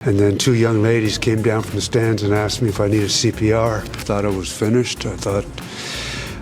And then two young ladies came down from the stands and asked me if I needed CPR. I thought I was finished. I thought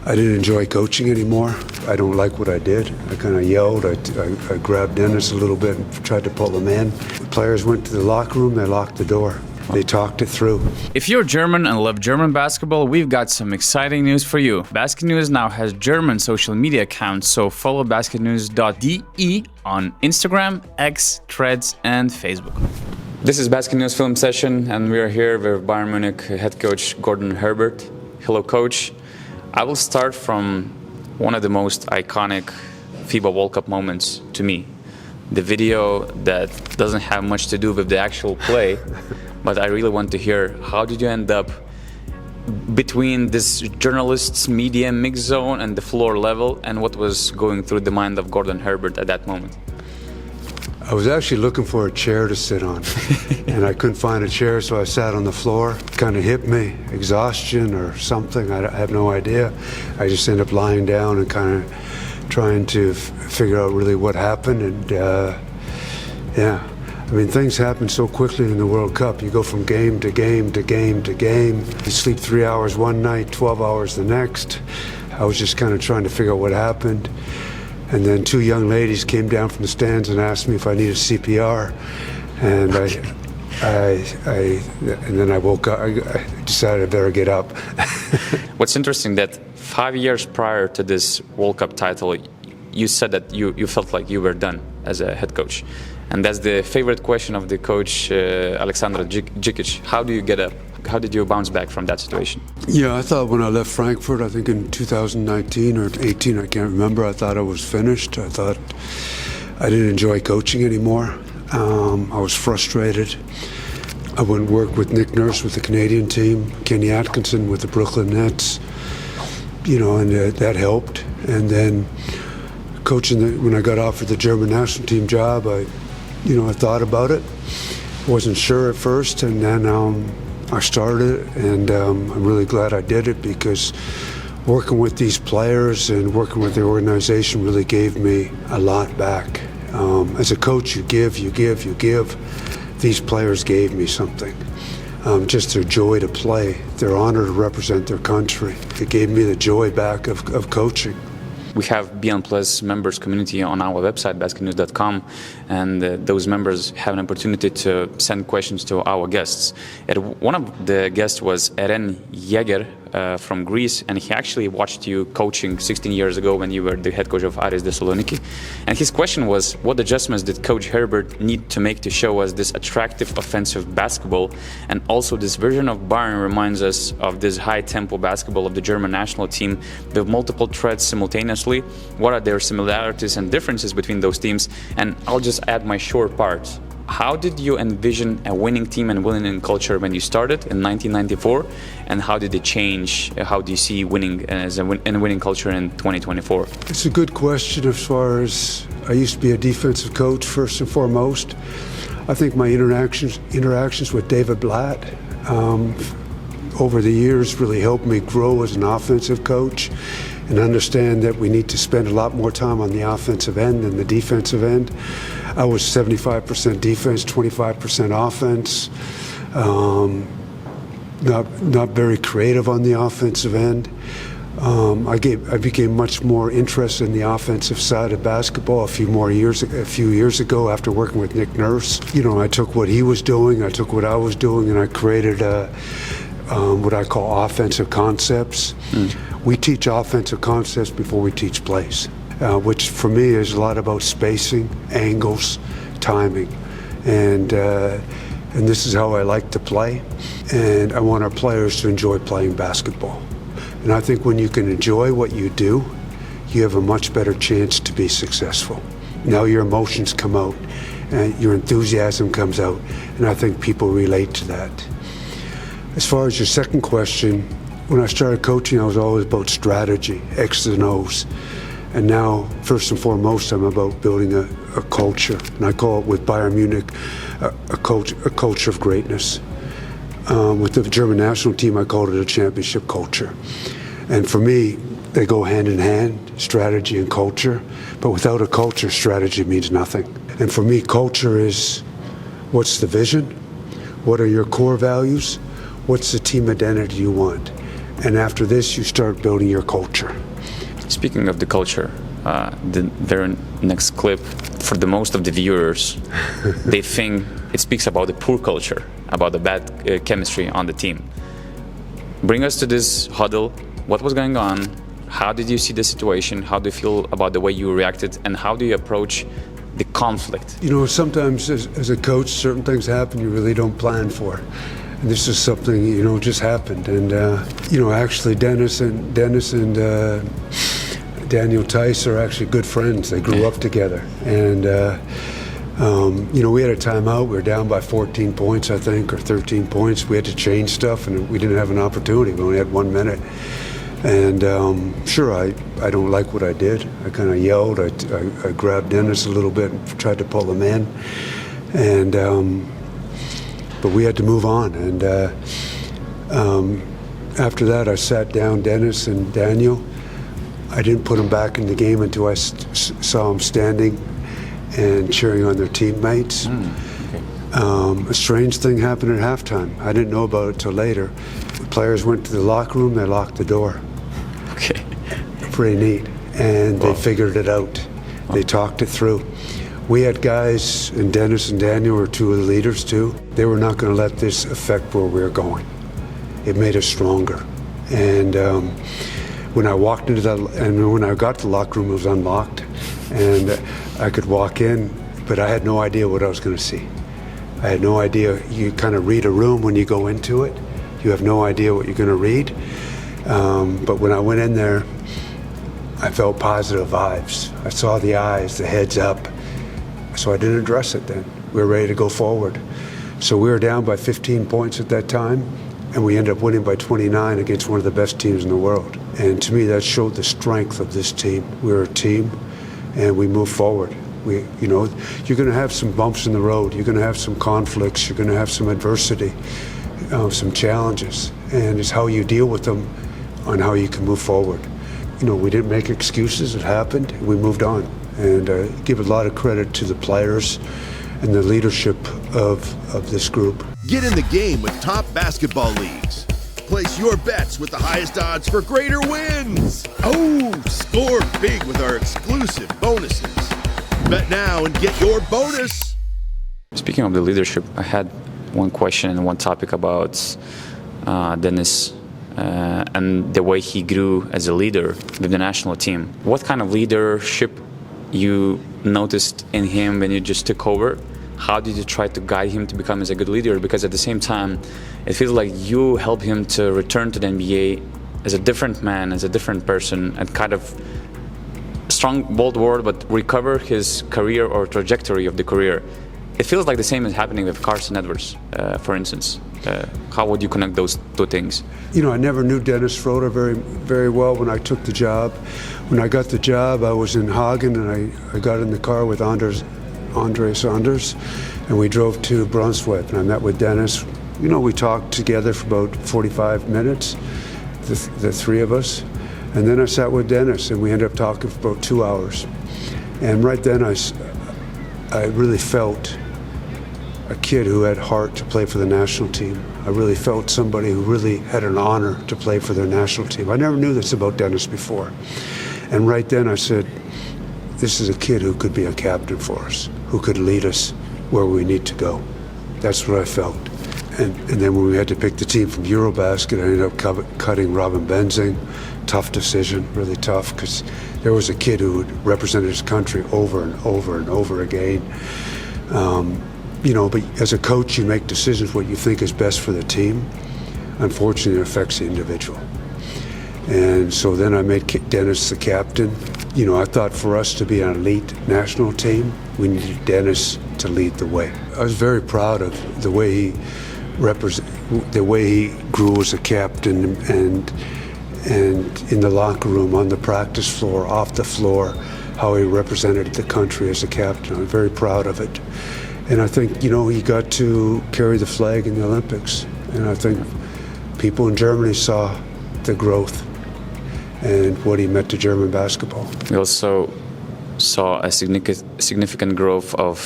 I didn't enjoy coaching anymore. I don't like what I did. I kind of yelled. I grabbed Dennis a little bit and tried to pull him in. The players went to the locker room. They locked the door. They talked it through. If you're German and love German basketball, we've got some exciting news for you. BasketNews now has German social media accounts, so follow basketnews.de on Instagram, X, Threads, and Facebook. This is BasketNews film session, and we are here with Bayern Munich head coach Gordon Herbert. Hello, coach. I will start from one of the most iconic FIBA World Cup moments to me. The video that doesn't have much to do with the actual play, but I really want to hear, how did you end up between this journalists' media mix zone and the floor level, and what was going through the mind of Gordon Herbert at that moment? I was actually looking for a chair to sit on, and I couldn't find a chair, so I sat on the floor. Kind of hit me, exhaustion or something, I have no idea. I just ended up lying down and kind of trying to figure out really what happened, and yeah. I mean, things happen so quickly in the World Cup. You go from game to game to game to game. You sleep 3 hours one night, 12 hours the next. I was just kind of trying to figure out what happened. And then two young ladies came down from the stands and asked me if I needed CPR. And and then I woke up. I decided I better get up. What's interesting that 5 years prior to this World Cup title, you said that you felt like you were done as a head coach. And that's the favorite question of the coach, Aleksandar Djikic. How do you get up? How did you bounce back from that situation? Yeah, I thought when I left Frankfurt, I think in 2019 or 18, I can't remember, I thought I was finished. I thought I didn't enjoy coaching anymore. I was frustrated. I went and worked with Nick Nurse with the Canadian team, Kenny Atkinson with the Brooklyn Nets, and that helped. And then coaching, when I got offered the German national team job, I thought about it. Wasn't sure at first, and then I started it, and I'm really glad I did it, because working with these players and working with the organization really gave me a lot back. As a coach, you give. These players gave me something. Just their joy to play, their honor to represent their country. It gave me the joy back of coaching. We have Beyond Plus members community on our website, basketnews.com, and those members have an opportunity to send questions to our guests. One of the guests was Eren Yeger from Greece, and he actually watched you coaching 16 years ago when you were the head coach of Aris Thessaloniki. And his question was, what adjustments did Coach Herbert need to make to show us this attractive offensive basketball? And also, this version of Bayern reminds us of this high-tempo basketball of the German national team with multiple threats simultaneously. What are their similarities and differences between those teams? And I'll just add my short part. How did you envision a winning team and winning culture when you started in 1994? And how did it change? How do you see winning as a winning culture in 2024? It's a good question. As far as I used to be a defensive coach, first and foremost. I think my interactions with David Blatt over the years really helped me grow as an offensive coach, and understand that we need to spend a lot more time on the offensive end than the defensive end. I was 75% defense, 25% offense. Not very creative on the offensive end. I became much more interested in the offensive side of basketball a few years ago after working with Nick Nurse. I took what he was doing, I took what I was doing, and I created what I call offensive concepts. We teach offensive concepts before we teach plays, which for me is a lot about spacing, angles, timing, and this is how I like to play. And I want our players to enjoy playing basketball. And I think when you can enjoy what you do, you have a much better chance to be successful. Now your emotions come out, and your enthusiasm comes out, and I think people relate to that. As far as your second question, when I started coaching, I was always about strategy, X's and O's. And now, first and foremost, I'm about building a culture. And I call it, with Bayern Munich, a culture of greatness. With the German national team, I called it a championship culture. And for me, they go hand in hand, strategy and culture. But without a culture, strategy means nothing. And for me, culture is, what's the vision? What are your core values? What's the team identity you want? And after this, you start building your culture. Speaking of the culture, the very next clip, for the most of the viewers, they think it speaks about the poor culture, about the bad chemistry on the team. Bring us to this huddle. What was going on? How did you see the situation? How do you feel about the way you reacted? And how do you approach the conflict? You know, sometimes as a coach, certain things happen you really don't plan for. And this is something, you know, just happened. And, you know, actually Dennis and Daniel Tice are actually good friends. They grew up together. And, you know, we had a timeout. We were down by 14 points, I think, or 13 points. We had to change stuff, and we didn't have an opportunity. We only had 1 minute. And sure, I don't like what I did. I kind of yelled. I grabbed Dennis a little bit and tried to pull him in. And but we had to move on. And after that, I sat down Dennis and Daniel. I didn't put them back in the game until I saw them standing and cheering on their teammates. A strange thing happened at halftime. I didn't know about it till later. The players went to the locker room, they locked the door. Okay. Pretty neat. And they figured it out. They talked it through. We had guys, and Dennis and Daniel were two of the leaders too. They were not going to let this affect where we were going. It made us stronger. And when I walked into that, and when I got to the locker room, it was unlocked. And I could walk in, but I had no idea what I was going to see. I had no idea. You kind of read a room when you go into it. You have no idea what you're going to read. But when I went in there, I felt positive vibes. I saw the eyes, the heads up. So I didn't address it then. We were ready to go forward. So we were down by 15 points at that time, and we ended up winning by 29 against one of the best teams in the world. And to me, that showed the strength of this team. We're a team, and we move forward. You know, you're going to have some bumps in the road. You're going to have some conflicts. You're going to have some adversity, some challenges, and it's how you deal with them on how you can move forward. You know, we didn't make excuses. It happened. We moved on, and give a lot of credit to the players and the leadership of this group. Get in the game with top basketball leagues. Place your bets with the highest odds for greater wins. Oh, score big with our exclusive bonuses. Bet now and get your bonus. Speaking of the leadership, I had one question and one topic about Dennis and the way he grew as a leader with the national team. What kind of leadership you noticed in him when you just took over? How did you try to guide him to become as a good leader? Because at the same time, it feels like you helped him to return to the NBA as a different man, as a different person, and kind of strong, bold word, but recover his career or trajectory of the career. It feels like the same is happening with Carson Edwards, for instance. How would you connect those two things? You know, I never knew Dennis Schroder very well when I took the job. When I got the job, I was in Hagen, and I got in the car with Andre Saunders, and we drove to Brunswick, and I met with Dennis. You know, we talked together for about 45 minutes, the three of us, and then I sat with Dennis, and we ended up talking for about 2 hours. And right then I really felt a kid who had heart to play for the national team. I really felt somebody who really had an honor to play for their national team. I never knew this about Dennis before. And right then I said, this is a kid who could be a captain for us, who could lead us where we need to go. That's what I felt. And then when we had to pick the team from Eurobasket, I ended up cutting Robin Benzing. Tough decision, really tough, because there was a kid who represented his country over and over and over again. You know, but as a coach, you make decisions what you think is best for the team. Unfortunately, it affects the individual. And so then I made Dennis the captain. You know, I thought for us to be an elite national team, we needed Dennis to lead the way. I was very proud of the way he grew as a captain, and in the locker room, on the practice floor, off the floor, how he represented the country as a captain. I'm very proud of it. And I think, you know, he got to carry the flag in the Olympics. And I think people in Germany saw the growth and what he meant to German basketball. We also saw a significant growth of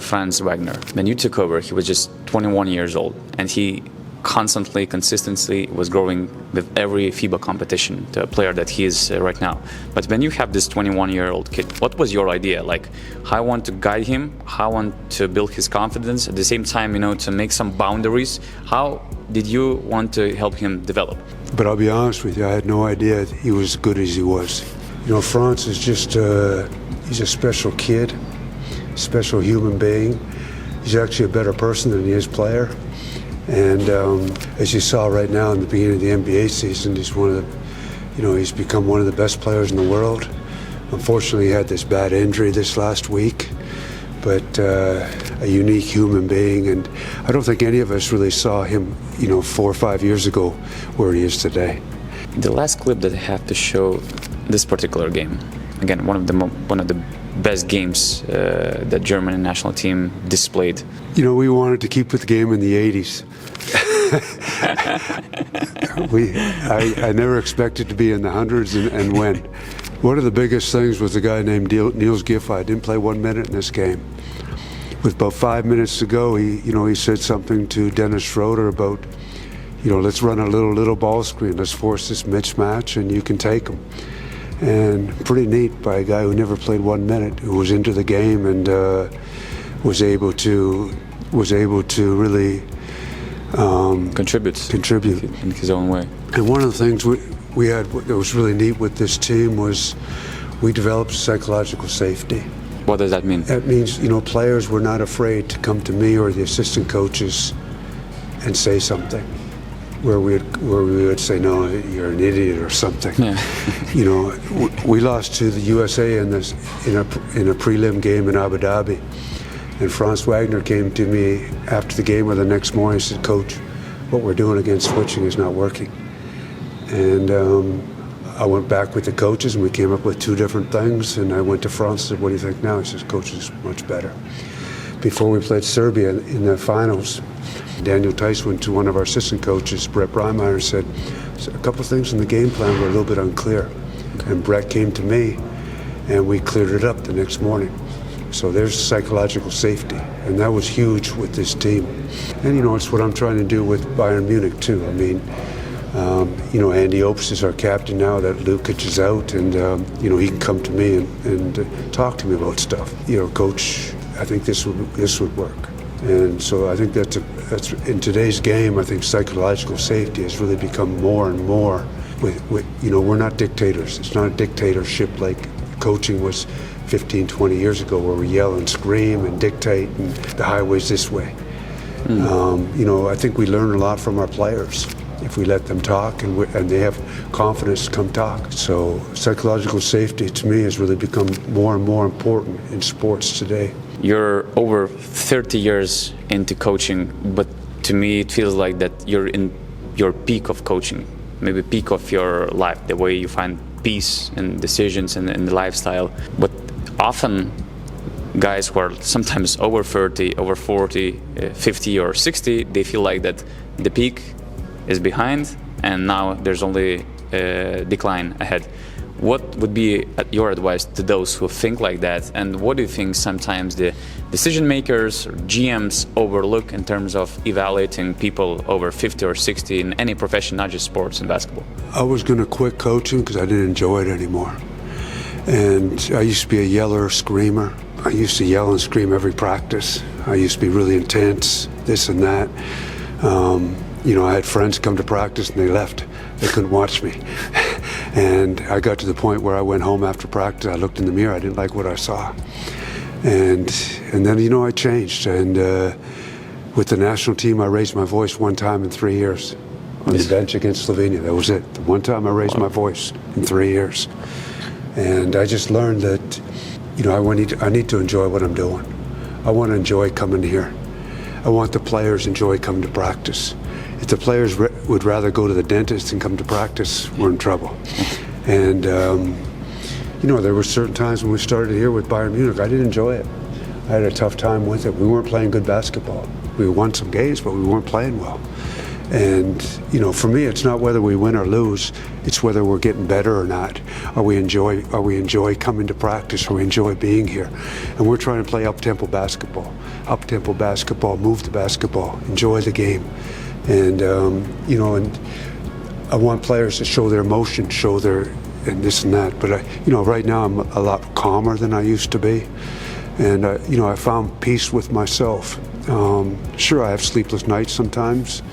Franz Wagner. When you took over, he was just 21 years old, and he consistently was growing with every FIBA competition, the player that he is right now. But when you have this 21-year-old kid, what was your idea? Like, how I want to guide him, how I want to build his confidence, at the same time, to make some boundaries. How did you want to help him develop? But I'll be honest with you, I had no idea he was as good as he was. Franz is just, he's a special kid, special human being. He's actually a better person than he is player. And as you saw right now in the beginning of the NBA season, he's he's become one of the best players in the world. Unfortunately, he had this bad injury this last week, but a unique human being. And I don't think any of us really saw him, 4 or 5 years ago where he is today. The last clip that I have to show this particular game, again, one of the best games that German national team displayed. We wanted to keep with the game in the 80s. I never expected to be in the hundreds and win. One of the biggest things was a guy named Niels Giffey. Didn't play 1 minute in this game. With about 5 minutes to go, he said something to Dennis Schroder about, let's run a little ball screen. Let's force this mismatch, and you can take them. And pretty neat by a guy who never played 1 minute, who was into the game and was able to really contribute in his own way. And one of the things we had that was really neat with this team was we developed psychological safety. What does that mean? That means players were not afraid to come to me or the assistant coaches and say something. Where we would say, no, you're an idiot or something. Yeah. We lost to the USA in a prelim game in Abu Dhabi, and Franz Wagner came to me after the game or the next morning and said, Coach, what we're doing against switching is not working. And I went back with the coaches and we came up with 2 different things, and I went to Franz and said, what do you think now? He says, Coach, is much better. Before we played Serbia in the finals, Daniel Tice went to one of our assistant coaches, Brett Breimeyer, and said, a couple of things in the game plan were a little bit unclear. Okay. And Brett came to me, and we cleared it up the next morning. So there's psychological safety, and that was huge with this team. And, it's what I'm trying to do with Bayern Munich, too. I mean, Andy Opes is our captain now that Lukic is out, and, he can come to me and talk to me about stuff. Coach, I think this would work. And so I think that's in today's game, I think psychological safety has really become more and more we're not dictators. It's not a dictatorship like coaching was 15, 20 years ago, where we yell and scream and dictate and the highway's this way. I think we learn a lot from our players if we let them talk and they have confidence to come talk. So psychological safety to me has really become more and more important in sports today. You're over 30 years into coaching, but to me it feels like that you're in your peak of coaching, maybe peak of your life, the way you find peace and decisions and the lifestyle. But often guys who are sometimes over 30, over 40, 50 or 60, they feel like that the peak is behind and now there's only a decline ahead. What would be your advice to those who think like that, and what do you think sometimes the decision makers or GMs overlook in terms of evaluating people over 50 or 60 in any profession, not just sports and basketball? I was going to quit coaching because I didn't enjoy it anymore. And I used to be a yeller, screamer. I used to yell and scream every practice. I used to be really intense, this and that. I had friends come to practice and they left. They couldn't watch me. And I got to the point where I went home after practice. I looked in the mirror. I didn't like what I saw. And then, I changed. And with the national team, I raised my voice 1 time in 3 years on the bench against Slovenia. That was it. The 1 time I raised my voice in 3 years. And I just learned that, I need to enjoy what I'm doing. I want to enjoy coming here. I want the players to enjoy coming to practice. If the players would rather go to the dentist than come to practice, we're in trouble. And, there were certain times when we started here with Bayern Munich, I didn't enjoy it. I had a tough time with it. We weren't playing good basketball. We won some games, but we weren't playing well. And, you know, for me, it's not whether we win or lose, it's whether we're getting better or not. Are we enjoy coming to practice, or we enjoy being here? And we're trying to play up-tempo basketball, move the basketball, enjoy the game. And, you know, and I want players to show their emotion, and this and that. But, you know, right now I'm a lot calmer than I used to be. And, you know, I found peace with myself. Sure, I have sleepless nights sometimes,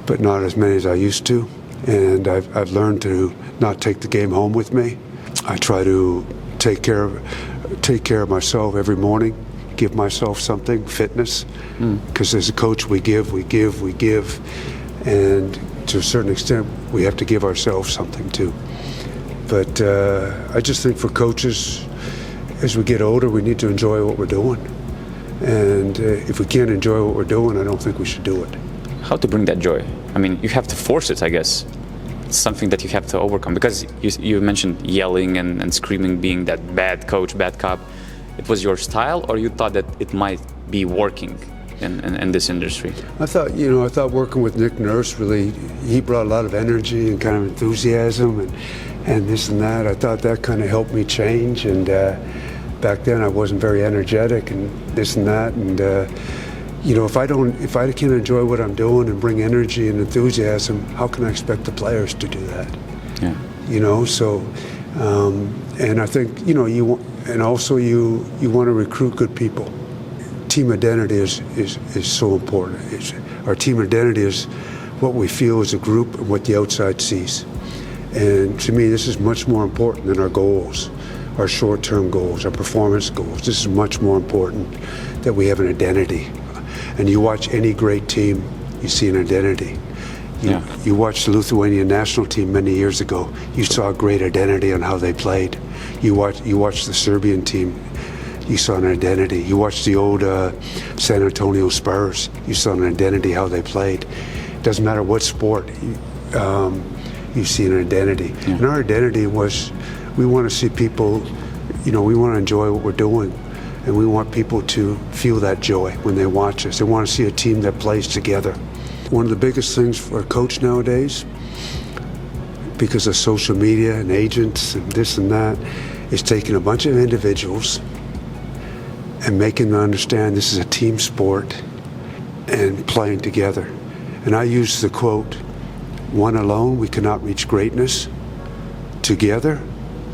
but not as many as I used to. And I've learned to not take the game home with me. I try to take care of myself every morning, give myself something, fitness. Because as a coach, we give. And to a certain extent, we have to give ourselves something too. But I just think for coaches, as we get older, we need to enjoy what we're doing. And if we can't enjoy what we're doing, I don't think we should do it. How to bring that joy? I mean, you have to force it, I guess. It's something that you have to overcome. Because you mentioned yelling and screaming being that bad coach, bad cop. It was your style, or you thought that it might be working in this industry? I thought working with Nick Nurse he brought a lot of energy and kind of enthusiasm and this and that. I thought that kind of helped me change. And back then I wasn't very energetic and this and that. And you know, if I can't enjoy what I'm doing and bring energy and enthusiasm, how can I expect the players to do that? Yeah. You know, so and I think, you know, you want to recruit good people. Team identity is so important. Our team identity is what we feel as a group and what the outside sees. And to me, this is much more important than our goals, our short-term goals, our performance goals. This is much more important that we have an identity. And you watch any great team, you see an identity. You watched the Lithuanian national team many years ago. You saw a great identity on how they played. You watched the Serbian team. You saw an identity. You watched the old San Antonio Spurs. You saw an identity how they played. It doesn't matter what sport. You see an identity. Yeah. And our identity was, we want to see people, you know, we want to enjoy what we're doing. And we want people to feel that joy when they watch us. They want to see a team that plays together. One of the biggest things for a coach nowadays, because of social media and agents and this and that, is taking a bunch of individuals and making them understand this is a team sport and playing together. And I use the quote, "One alone we cannot reach greatness. Together,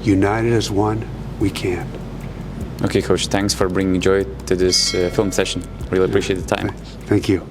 united as one, we can." Okay, Coach, thanks for bringing joy to this film session. Really appreciate the time. Thank you.